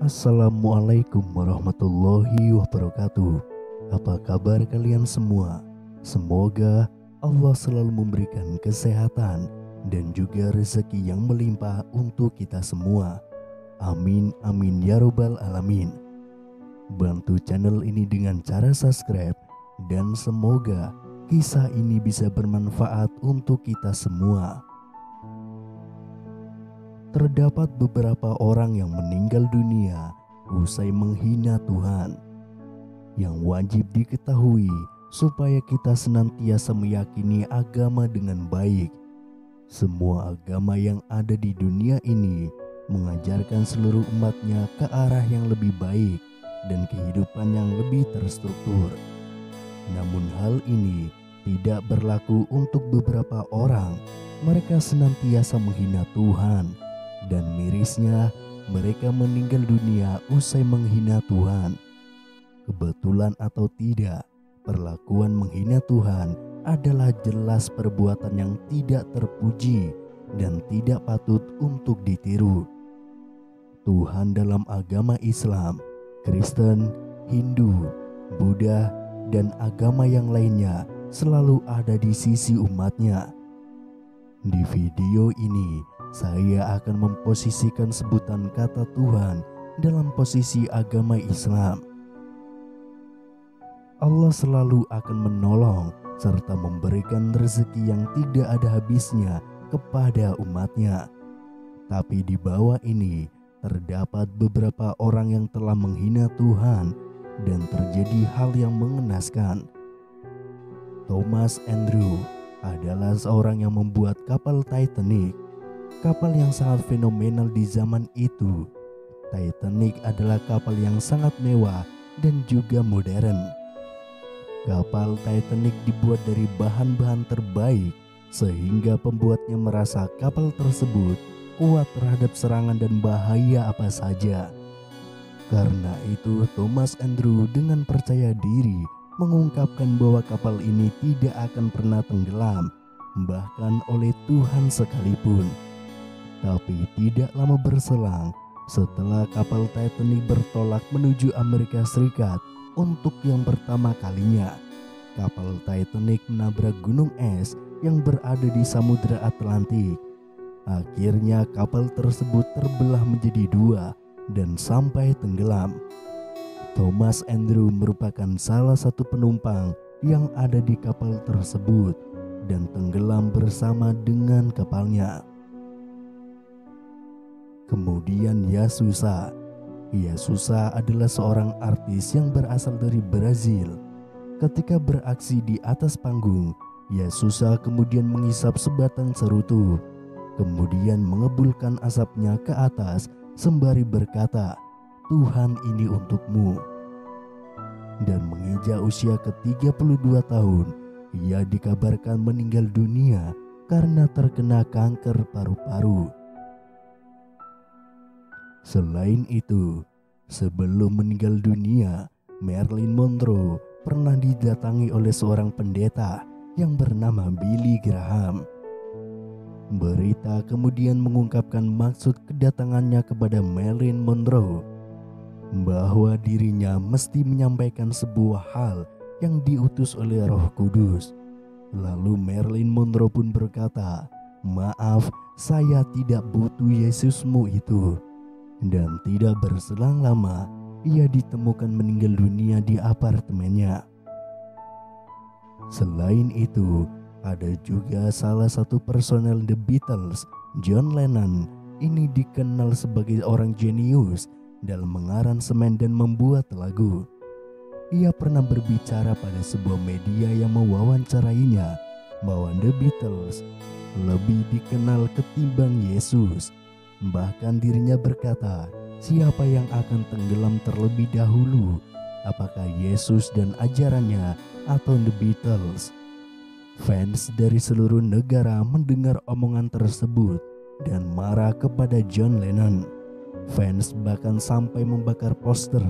Assalamualaikum warahmatullahi wabarakatuh. Apa kabar kalian semua? Semoga Allah selalu memberikan kesehatan dan juga rezeki yang melimpah untuk kita semua. Amin amin ya robbal alamin. Bantu channel ini dengan cara subscribe dan semoga kisah ini bisa bermanfaat untuk kita semua. Terdapat beberapa orang yang meninggal dunia usai menghina Tuhan. Yang wajib diketahui supaya kita senantiasa meyakini agama dengan baik. Semua agama yang ada di dunia ini mengajarkan seluruh umatnya ke arah yang lebih baik dan kehidupan yang lebih terstruktur. Namun hal ini tidak berlaku untuk beberapa orang. Mereka senantiasa menghina Tuhan. Dan mirisnya, mereka meninggal dunia usai menghina Tuhan. Kebetulan atau tidak, perlakuan menghina Tuhan adalah jelas perbuatan yang tidak terpuji dan tidak patut untuk ditiru. Tuhan dalam agama Islam, Kristen, Hindu, Buddha, dan agama yang lainnya selalu ada di sisi umatnya. Di video ini, saya akan memposisikan sebutan kata Tuhan dalam posisi agama Islam. Allah selalu akan menolong serta memberikan rezeki yang tidak ada habisnya kepada umatnya. Tapi di bawah ini terdapat beberapa orang yang telah menghina Tuhan dan terjadi hal yang mengenaskan. Thomas Andrew adalah seorang yang membuat kapal Titanic. Kapal yang sangat fenomenal di zaman itu. Titanic adalah kapal yang sangat mewah dan juga modern. Kapal Titanic dibuat dari bahan-bahan terbaik sehingga pembuatnya merasa kapal tersebut kuat terhadap serangan dan bahaya apa saja. Karena itu Thomas Andrew dengan percaya diri mengungkapkan bahwa kapal ini tidak akan pernah tenggelam, bahkan oleh Tuhan sekalipun. Tapi tidak lama berselang, setelah kapal Titanic bertolak menuju Amerika Serikat untuk yang pertama kalinya, kapal Titanic menabrak gunung es yang berada di Samudra Atlantik. Akhirnya kapal tersebut terbelah menjadi dua dan sampai tenggelam. Thomas Andrew merupakan salah satu penumpang yang ada di kapal tersebut dan tenggelam bersama dengan kapalnya. Kemudian Yesusa adalah seorang artis yang berasal dari Brazil. Ketika beraksi di atas panggung, Yesusa kemudian menghisap sebatang cerutu, kemudian mengebulkan asapnya ke atas sembari berkata, "Tuhan, ini untukmu." Dan menginjak usia ke-32 tahun, ia dikabarkan meninggal dunia karena terkena kanker paru-paru. Selain itu, sebelum meninggal dunia, Marilyn Monroe pernah didatangi oleh seorang pendeta yang bernama Billy Graham. Berita kemudian mengungkapkan maksud kedatangannya kepada Marilyn Monroe, bahwa dirinya mesti menyampaikan sebuah hal yang diutus oleh Roh Kudus. Lalu Marilyn Monroe pun berkata, "Maaf, saya tidak butuh Yesusmu itu." Dan tidak berselang lama, ia ditemukan meninggal dunia di apartemennya. Selain itu, ada juga salah satu personel The Beatles, John Lennon. Ini dikenal sebagai orang jenius dalam mengaransemen dan membuat lagu. Ia pernah berbicara pada sebuah media yang mewawancarainya bahwa The Beatles lebih dikenal ketimbang Yesus. Bahkan dirinya berkata, siapa yang akan tenggelam terlebih dahulu, apakah Yesus dan ajarannya atau The Beatles? Fans dari seluruh negara mendengar omongan tersebut dan marah kepada John Lennon. Fans bahkan sampai membakar poster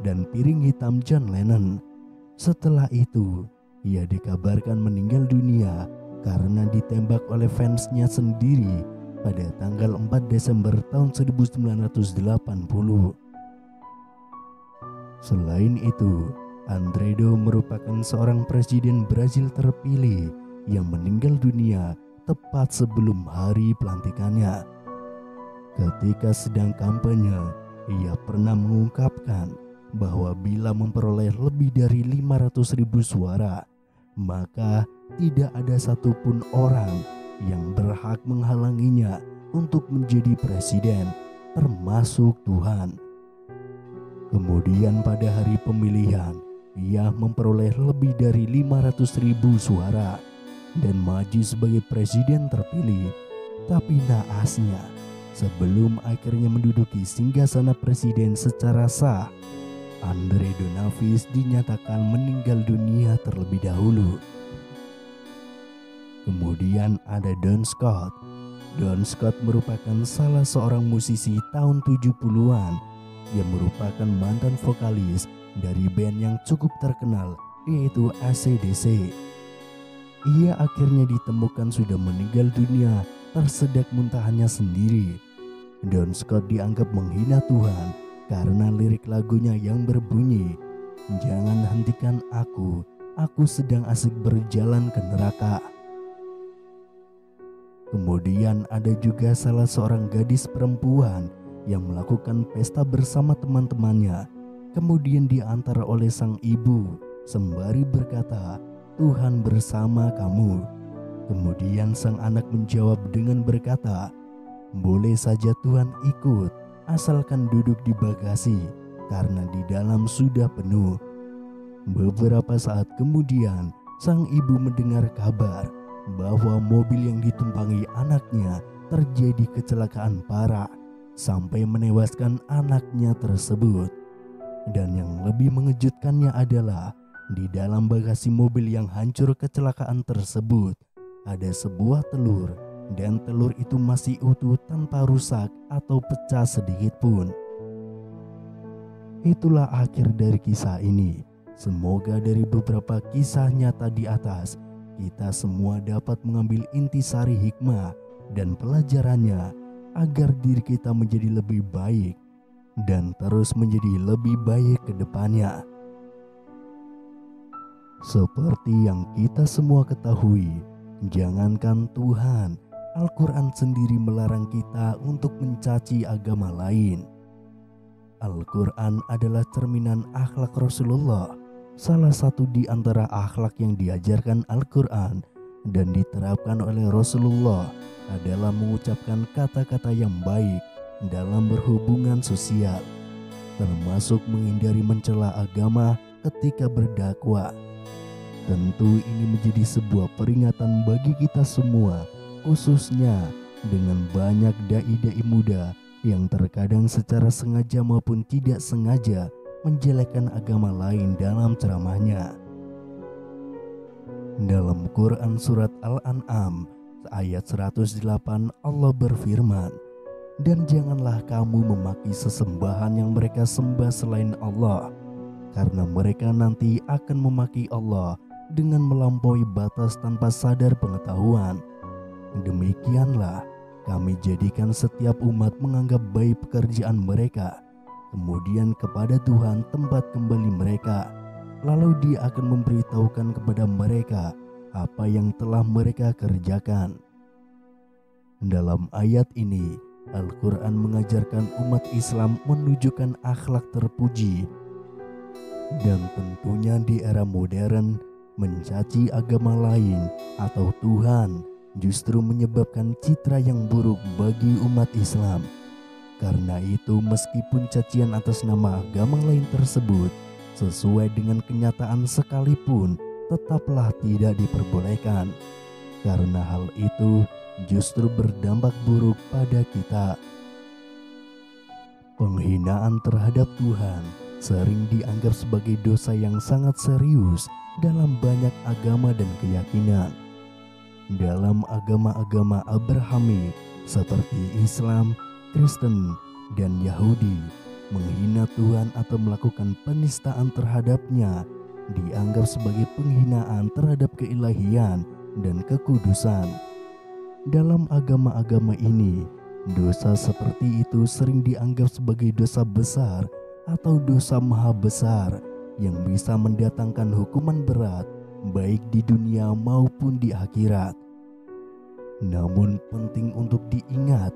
dan piring hitam John Lennon. Setelah itu, ia dikabarkan meninggal dunia karena ditembak oleh fansnya sendiri pada tanggal 4 Desember tahun 1980. Selain itu, Andredo merupakan seorang presiden Brazil terpilih yang meninggal dunia tepat sebelum hari pelantikannya. Ketika sedang kampanye, ia pernah mengungkapkan bahwa bila memperoleh lebih dari 500.000 suara, maka tidak ada satupun orang yang berhak menghalanginya untuk menjadi presiden, termasuk Tuhan. Kemudian pada hari pemilihan, ia memperoleh lebih dari 500.000 suara dan maju sebagai presiden terpilih. Tapi naasnya, sebelum akhirnya menduduki singgasana presiden secara sah, Andredo Navis dinyatakan meninggal dunia terlebih dahulu. Kemudian ada Don Scott. Don Scott merupakan salah seorang musisi tahun 70-an yang merupakan mantan vokalis dari band yang cukup terkenal, yaitu AC/DC. Ia akhirnya ditemukan sudah meninggal dunia tersedak muntahannya sendiri. Don Scott dianggap menghina Tuhan karena lirik lagunya yang berbunyi, "Jangan hentikan aku sedang asik berjalan ke neraka." Kemudian ada juga salah seorang gadis perempuan yang melakukan pesta bersama teman-temannya. Kemudian diantar oleh sang ibu sembari berkata, "Tuhan bersama kamu." Kemudian sang anak menjawab dengan berkata, "Boleh saja Tuhan ikut, asalkan duduk di bagasi, karena di dalam sudah penuh." Beberapa saat kemudian, sang ibu mendengar kabar bahwa mobil yang ditumpangi anaknya terjadi kecelakaan parah sampai menewaskan anaknya tersebut. Dan yang lebih mengejutkannya adalah di dalam bagasi mobil yang hancur kecelakaan tersebut ada sebuah telur, dan telur itu masih utuh tanpa rusak atau pecah sedikit pun. Itulah akhir dari kisah ini. Semoga dari beberapa kisah nyata di atas, kita semua dapat mengambil intisari hikmah dan pelajarannya agar diri kita menjadi lebih baik dan terus menjadi lebih baik ke depannya. Seperti yang kita semua ketahui, jangankan Tuhan, Al-Quran sendiri melarang kita untuk mencaci agama lain. Al-Quran adalah cerminan akhlak Rasulullah. Salah satu di antara akhlak yang diajarkan Al-Quran dan diterapkan oleh Rasulullah adalah mengucapkan kata-kata yang baik dalam berhubungan sosial, termasuk menghindari mencela agama ketika berdakwah. Tentu ini menjadi sebuah peringatan bagi kita semua, khususnya dengan banyak dai-dai muda yang terkadang secara sengaja maupun tidak sengaja menjelekkan agama lain dalam ceramahnya. Dalam Quran Surat Al-An'am ayat 108 Allah berfirman, "Dan janganlah kamu memaki sesembahan yang mereka sembah selain Allah, karena mereka nanti akan memaki Allah dengan melampaui batas tanpa sadar pengetahuan. Demikianlah kami jadikan setiap umat menganggap baik pekerjaan mereka, kemudian kepada Tuhan tempat kembali mereka, lalu Dia akan memberitahukan kepada mereka apa yang telah mereka kerjakan." Dalam ayat ini, Al-Quran mengajarkan umat Islam menunjukkan akhlak terpuji. Dan tentunya di era modern, mencaci agama lain atau Tuhan justru menyebabkan citra yang buruk bagi umat Islam. Karena itu, meskipun cacian atas nama agama lain tersebut sesuai dengan kenyataan sekalipun, tetaplah tidak diperbolehkan. Karena hal itu justru berdampak buruk pada kita. Penghinaan terhadap Tuhan sering dianggap sebagai dosa yang sangat serius dalam banyak agama dan keyakinan. Dalam agama-agama Abrahamik seperti Islam, Kristen, dan Yahudi, menghina Tuhan atau melakukan penistaan terhadapnya dianggap sebagai penghinaan terhadap keilahian dan kekudusan. Dalam agama-agama ini, dosa seperti itu sering dianggap sebagai dosa besar atau dosa maha besar yang bisa mendatangkan hukuman berat baik di dunia maupun di akhirat. Namun penting untuk diingat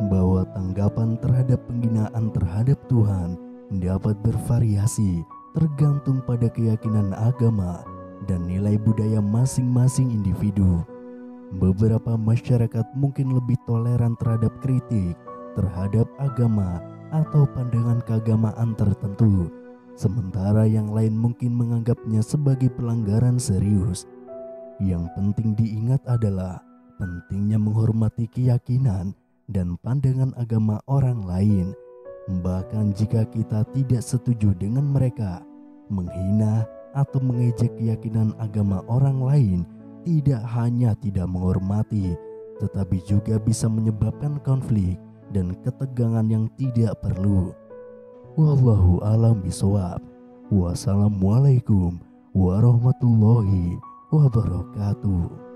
bahwa tanggapan terhadap penghinaan terhadap Tuhan dapat bervariasi tergantung pada keyakinan agama dan nilai budaya masing-masing individu. Beberapa masyarakat mungkin lebih toleran terhadap kritik terhadap agama atau pandangan keagamaan tertentu, sementara yang lain mungkin menganggapnya sebagai pelanggaran serius. Yang penting diingat adalah pentingnya menghormati keyakinan dan pandangan agama orang lain. Bahkan jika kita tidak setuju dengan mereka, menghina atau mengejek keyakinan agama orang lain tidak hanya tidak menghormati, tetapi juga bisa menyebabkan konflik dan ketegangan yang tidak perlu. Wallahu a'lam bishawab. Wassalamualaikum warahmatullahi wabarakatuh.